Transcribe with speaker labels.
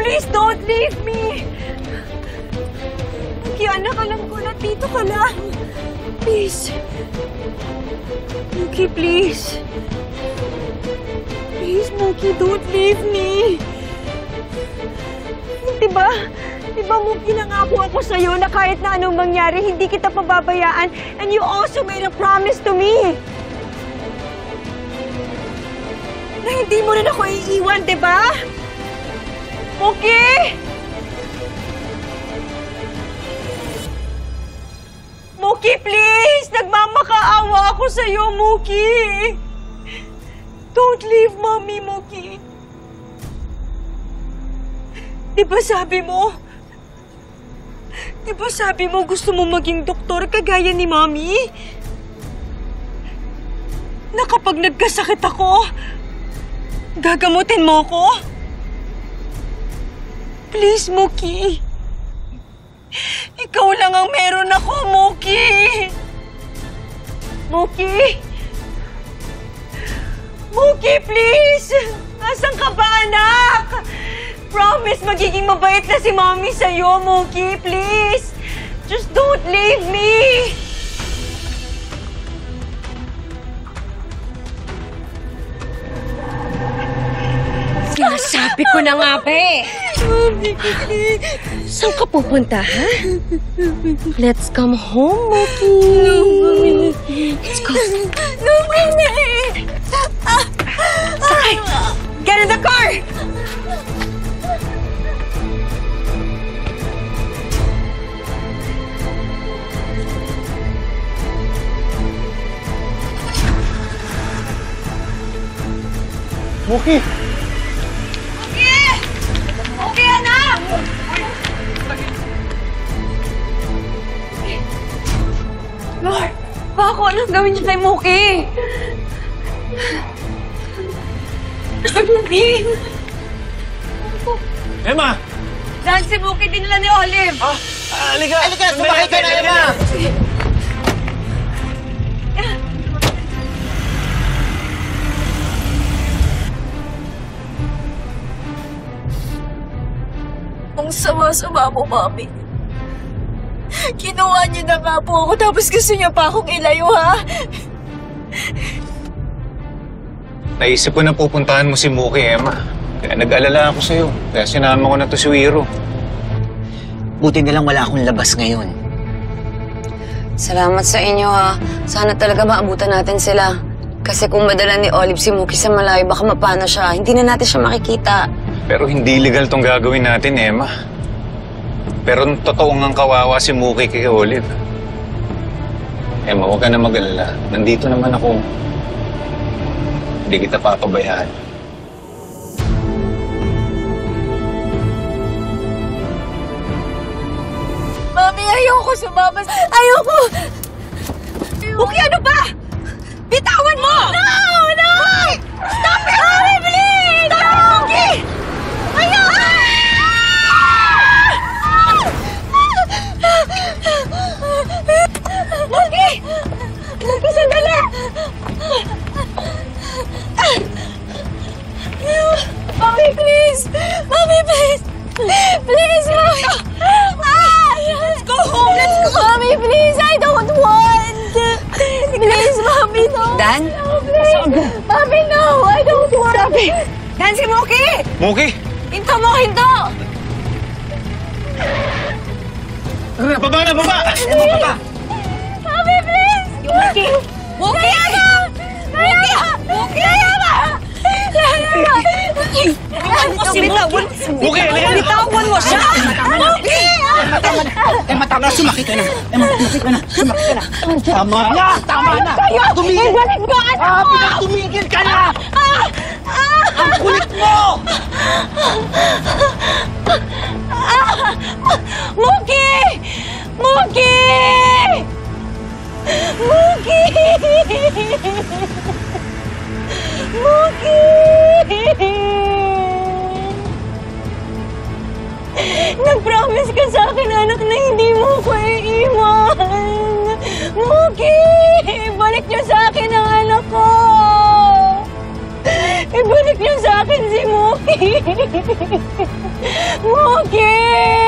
Speaker 1: please don't leave me! Mookie, anak, alam ko na dito ka lang. Please. Mookie, please. Please, Mookie, don't leave me. Diba? Diba, Mookie, nangako ako sa'yo na kahit na anong mangyari, hindi kita pababayaan. And you also made a promise to me. Na hindi mo rin ako iiwan, diba? Mookie! Mookie, please! Nagmamakaawa ako sa'yo, Mookie! Don't leave Mommy, Mookie! Diba sabi mo? Diba sabi mo gusto mo maging doktor kagaya ni Mommy? Na kapag nagkasakit ako, gagamutin mo ko? Please, Mookie. Ikaw lang ang meron ako, Mookie. Mookie? Mookie, please! Nasaan ka ba, anak? Promise, magiging mabait na si Mommy sa'yo, Mookie, please! Just don't leave me!
Speaker 2: Sinasabi ko na nga, be! Saan ka pupunta, ha? Let's come home, Mookie.
Speaker 1: No, Mommy.
Speaker 2: Let's go.
Speaker 1: No, Mommy!
Speaker 2: Sakay!
Speaker 1: Get in the car!
Speaker 3: Mookie!
Speaker 1: Okay! Okay, anak! Lord, baka anong gawin niyo kay Mookie? Mookie!
Speaker 3: Emma!
Speaker 1: Saan si Mookie dinala ni Olive?
Speaker 3: Ah! Halika! Halika! Sumakay ka na, Emma!
Speaker 4: Ang sama-sama mo, Mami. Kinuha niyo na nga po ako, tapos gusto niyo pa akong ilayo, ha?
Speaker 5: Naisip ko na pupuntahan mo si Mookie, Emma. Kaya nag-alala ako sa'yo. Kaya sinama ko na to si Wiro.
Speaker 6: Buti na lang wala akong labas ngayon.
Speaker 2: Salamat sa inyo, ha. Sana talaga maabutan natin sila. Kasi kung madala ni Olive si Mookie sa malayo, baka mapano siya. Hindi na natin siya makikita.
Speaker 5: Pero hindi legal tong gagawin natin, Emma. Pero totoo ngang kawawa si Mookie kay Olive. Emma, huwag ka na mag-alala. Nandito naman ako. Hindi kita papabayaan.
Speaker 4: Mami, ayoko sumama. Ayoko!
Speaker 1: Mookie, ano ba? Bitawan mo!
Speaker 4: No! No!
Speaker 1: Stop it!
Speaker 4: Mami, please!
Speaker 1: Stop it, Mookie!
Speaker 4: Ayoko!
Speaker 1: Mookie! Mookie, sandali!
Speaker 4: Mami, please! Mami, please! Please, Mami!
Speaker 1: Let's go home! Let's go!
Speaker 4: Mami, please! I don't want! Please, Mami, no!
Speaker 2: Dan?
Speaker 4: No, please! Mami, no! I don't want!
Speaker 1: Yan si Mookie!
Speaker 5: Mookie!
Speaker 4: Hinto mo, hinto!
Speaker 5: Baba na, baba! Emma, baba!
Speaker 4: Mami, please!
Speaker 1: Mookie! Mookie!
Speaker 4: Mookie! Mookie!
Speaker 5: Mookie,
Speaker 1: Bitawan mo siya!
Speaker 4: Mookie!
Speaker 6: Emma, tama na. Sumakit ka na. Emma, sumakit ka na. Sumakit ka na. Tama na! Tama na! Tumigil!
Speaker 1: Ibalik mo anak ko!
Speaker 6: Tumigil ka na! Ang kulit mo!
Speaker 1: Mookie! Mookie! Mookie! Mookie! Nag-promise ka sa akin, anak, na hindi mo ko iiwan. Mookie! Ibalik niyo sa akin ang anak ko! Ibalik niyo sa akin si Mookie! Mookie!